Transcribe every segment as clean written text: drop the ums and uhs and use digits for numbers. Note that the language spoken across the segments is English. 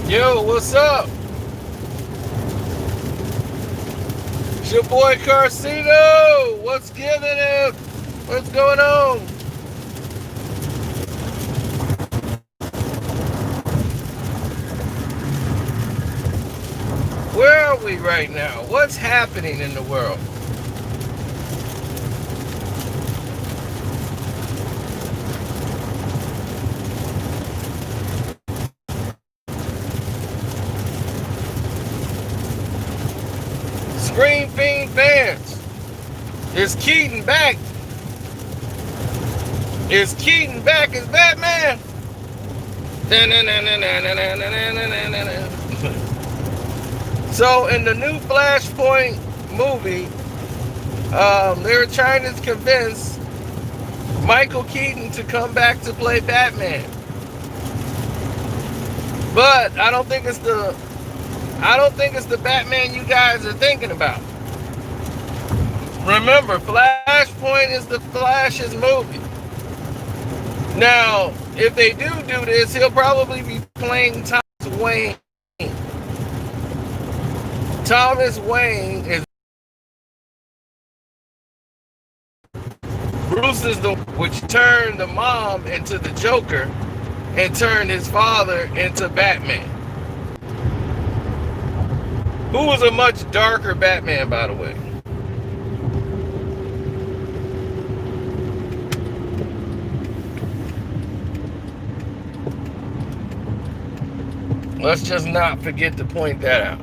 Yo, what's up? It's your boy Carcino. What's giving it? What's going on? Where are we right now? What's happening in the world? Screen Fiend fans. Is Keaton back? Is Keaton back as Batman? So in the new Flashpoint movie, they were trying to convince Michael Keaton to come back to play Batman. But I don't think it's the Batman you guys are thinking about. Remember, Flashpoint is the Flash's movie. Now, if they do this, he'll probably be playing Thomas Wayne. Thomas Wayne is Bruce is the which turned the mom into the Joker and turned his father into Batman. Who was a much darker Batman, by the way. Let's just not forget to point that out.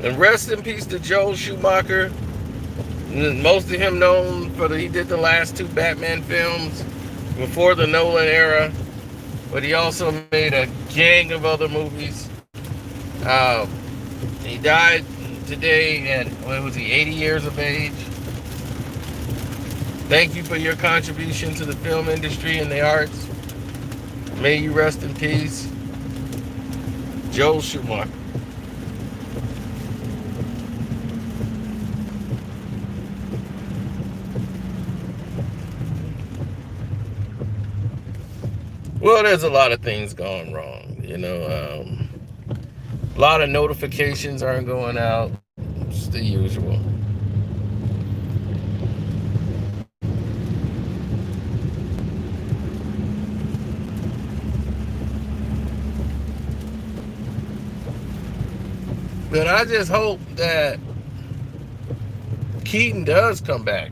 And rest in peace to Joel Schumacher. Most of him known for he did the last two Batman films before the Nolan era, but he also made a gang of other movies. He died today at, what was he, 80 years of age. Thank you for your contribution to the film industry and the arts. May you rest in peace, Joel Schumacher. Well, there's a lot of things going wrong. A lot of notifications aren't going out. It's the usual. But I just hope that Keaton does come back.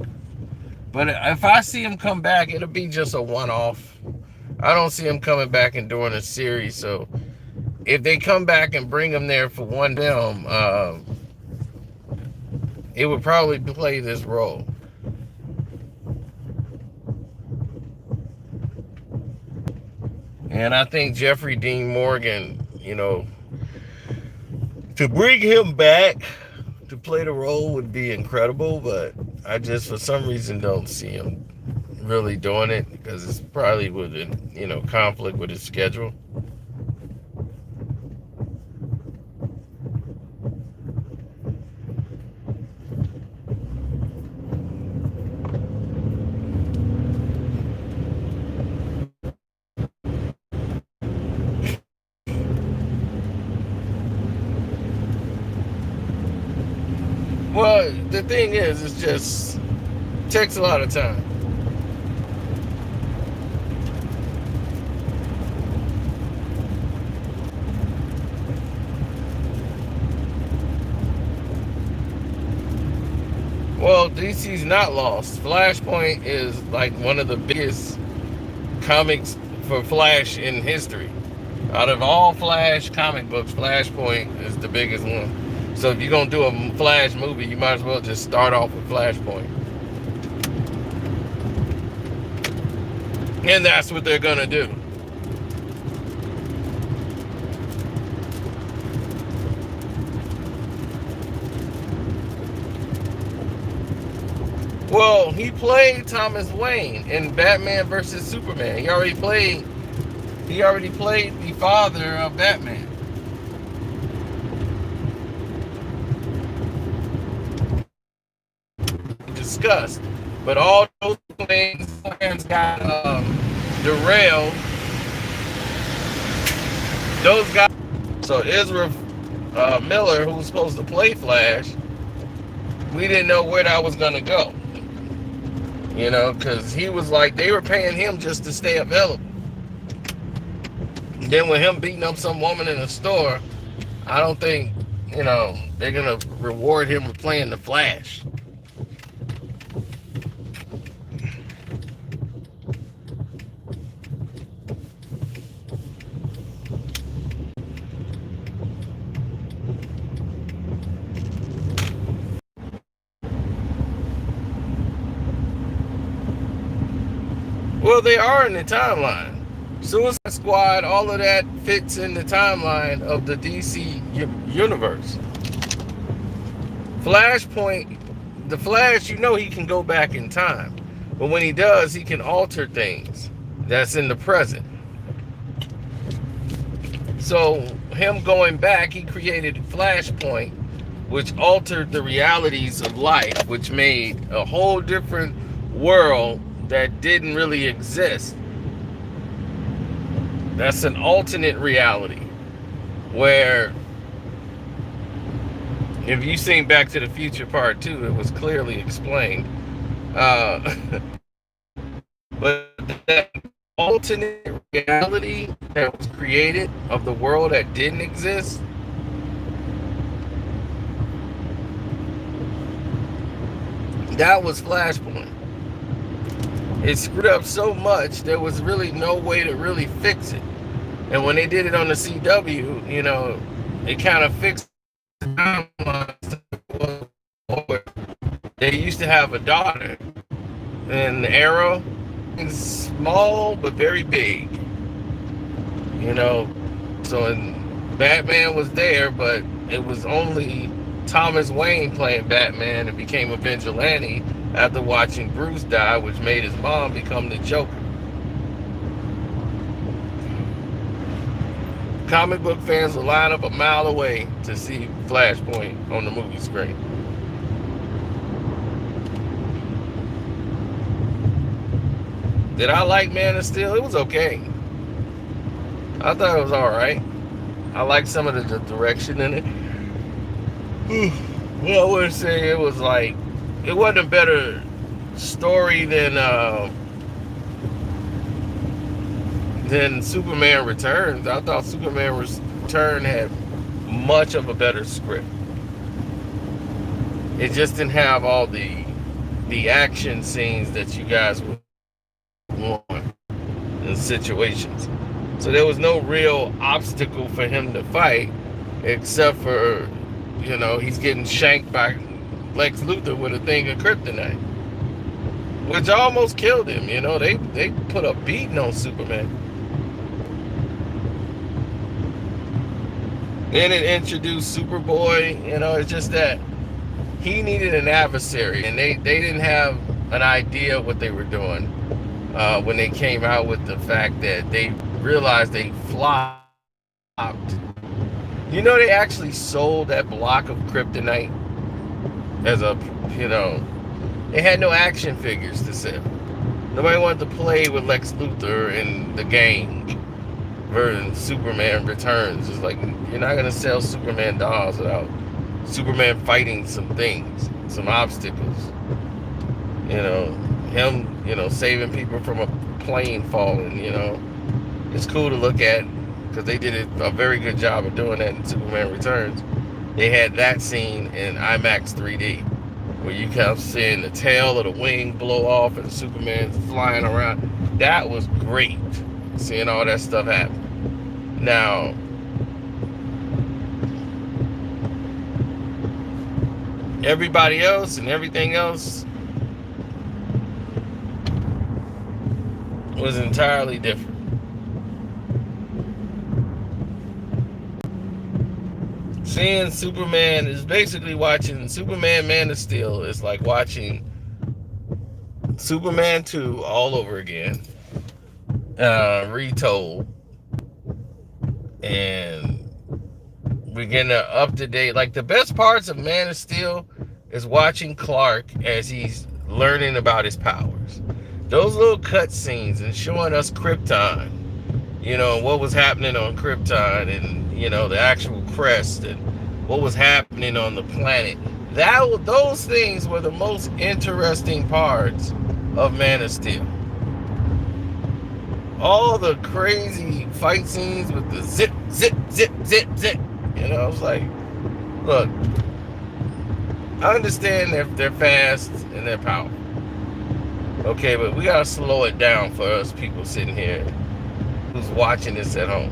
But if I see him come back, it'll be just a one-off. I don't see him coming back and doing a series. So if they come back and bring him there for one film, it would probably play this role. And I think Jeffrey Dean Morgan, to bring him back to play the role would be incredible, but I just for some reason don't see him really doing it because it's probably with conflict with his schedule. Well, the thing is, it just takes a lot of time. Well, DC's not lost. Flashpoint is like one of the biggest comics for Flash in history. Out of all Flash comic books, Flashpoint is the biggest one. So if you're going to do a Flash movie, you might as well just start off with Flashpoint. And that's what they're going to do. Well, he played Thomas Wayne in Batman versus Superman. He already played the father of Batman. discussed. But all those plans got derailed. Those guys. So Ezra Miller, who was supposed to play Flash, we didn't know where that was gonna go. Because he was like, they were paying him just to stay available. And then with him beating up some woman in a store, I don't think, they're gonna reward him with playing the Flash. Well, they are in the timeline. Suicide Squad, all of that fits in the timeline of the DC universe. Flashpoint, the Flash, he can go back in time. But when he does, he can alter things that's in the present. So him going back, he created Flashpoint, which altered the realities of life, which made a whole different world that didn't really exist. That's an alternate reality where, if you've seen Back to the Future Part 2, it was clearly explained. But that alternate reality that was created of the world that didn't exist, that was Flashpoint. It screwed up so much, there was really no way to really fix it. And when they did it on the CW, it kind of fixed the timeline. They used to have a daughter, and Arrow is small but very big. So Batman was there, but it was only Thomas Wayne playing Batman and became a vigilante after watching Bruce die, which made his mom become the Joker. Comic book fans will line up a mile away to see Flashpoint on the movie screen. Did I like Man of Steel? It was okay. I thought it was alright. I liked some of the direction in it. Well, I wouldn't say it was like, it wasn't a better story than Superman Returns. I thought Superman Return had much of a better script. It just didn't have all the action scenes that you guys would want in situations. So there was no real obstacle for him to fight, except for, he's getting shanked by Lex Luthor with a thing of kryptonite, which almost killed him. They put a beating on Superman. Then it introduced Superboy. It's just that he needed an adversary, and they didn't have an idea what they were doing when they came out with the fact that they realized they flopped. They actually sold that block of kryptonite as a, they had no action figures to sell. Nobody wanted to play with Lex Luthor in the game versus Superman Returns. It's like, you're not going to sell Superman dolls without Superman fighting some things, some obstacles. Him, saving people from a plane falling, It's cool to look at because they did a very good job of doing that in Superman Returns. They had that scene in IMAX 3D where you kept seeing the tail of the wing blow off and Superman's flying around. That was great, seeing all that stuff happen. Now, everybody else and everything else was entirely different. Seeing Superman is basically watching Superman Man of Steel is like watching Superman 2 all over again, retold, and we're getting up to date. Like, the best parts of Man of Steel is watching Clark as he's learning about his powers. Those little cutscenes and showing us Krypton, what was happening on Krypton, and the actual crest, and what was happening on the planet. Those things were the most interesting parts of Man of Steel. All the crazy fight scenes with the zip, zip, zip, zip, zip. I was like, look, I understand they're fast and they're powerful. Okay, but we gotta slow it down for us people sitting here who's watching this at home.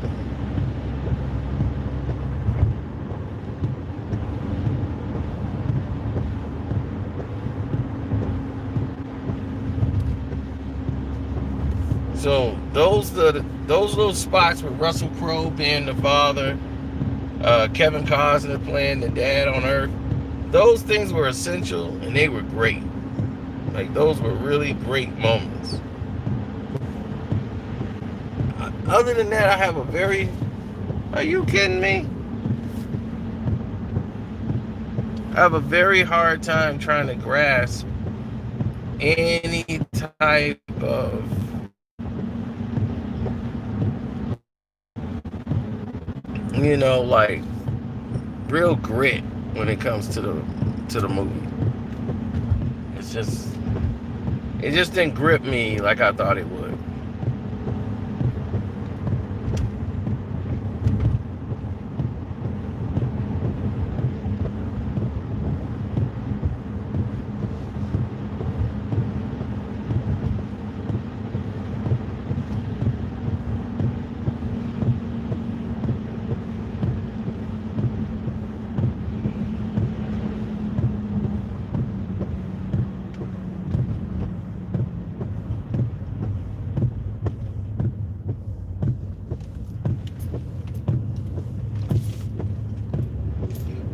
So those little spots with Russell Crowe being the father, Kevin Costner playing the dad on Earth, those things were essential and they were great. Like, those were really great moments. Other than that, I have a very... Are you kidding me? I have a very hard time trying to grasp any type of like real grit when it comes to the movie. It just didn't grip me like I thought it would.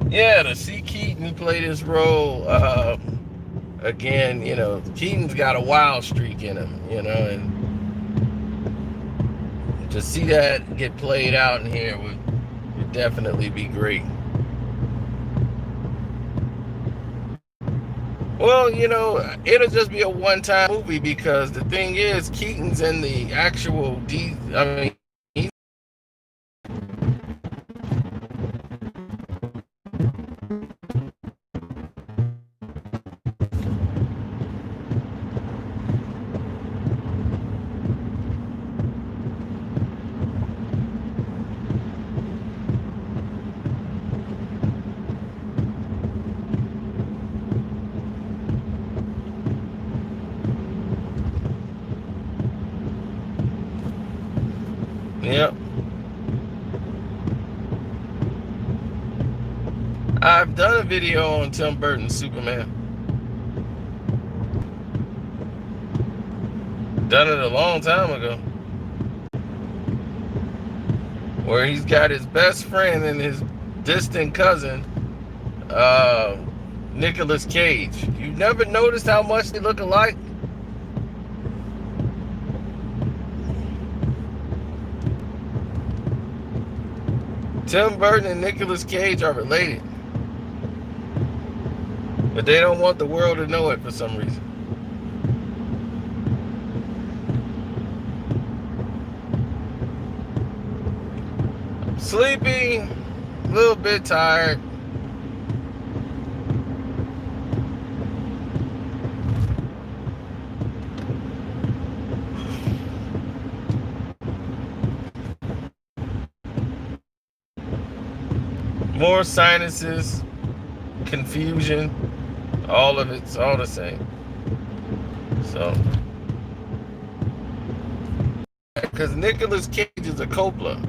Yeah, to see Keaton play this role again, Keaton's got a wild streak in him, and to see that get played out in here would definitely be great. Well, it'll just be a one-time movie, because the thing is, Keaton's in the actual Yep. I've done a video on Tim Burton's Superman. Done it a long time ago. Where he's got his best friend and his distant cousin, Nicolas Cage. You never noticed how much they look alike? Tim Burton and Nicolas Cage are related, but they don't want the world to know it for some reason. Sleepy, a little bit tired. More sinuses, confusion, all of it's all the same. So, because Nicolas Cage is a Coppola,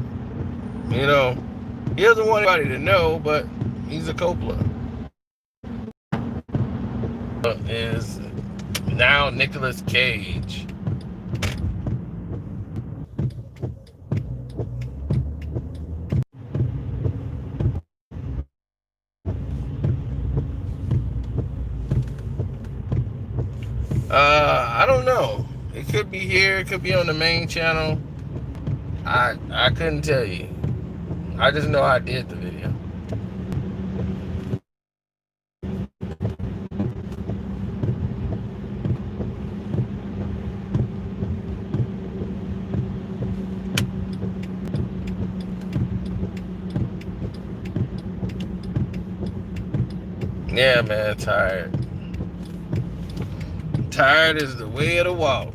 he doesn't want anybody to know, but he's a Coppola. Is now Nicolas Cage. I don't know. It could be here. It could be on the main channel. I couldn't tell you. I just know I did the video. Yeah, man, tired. Tired is the way of the walk.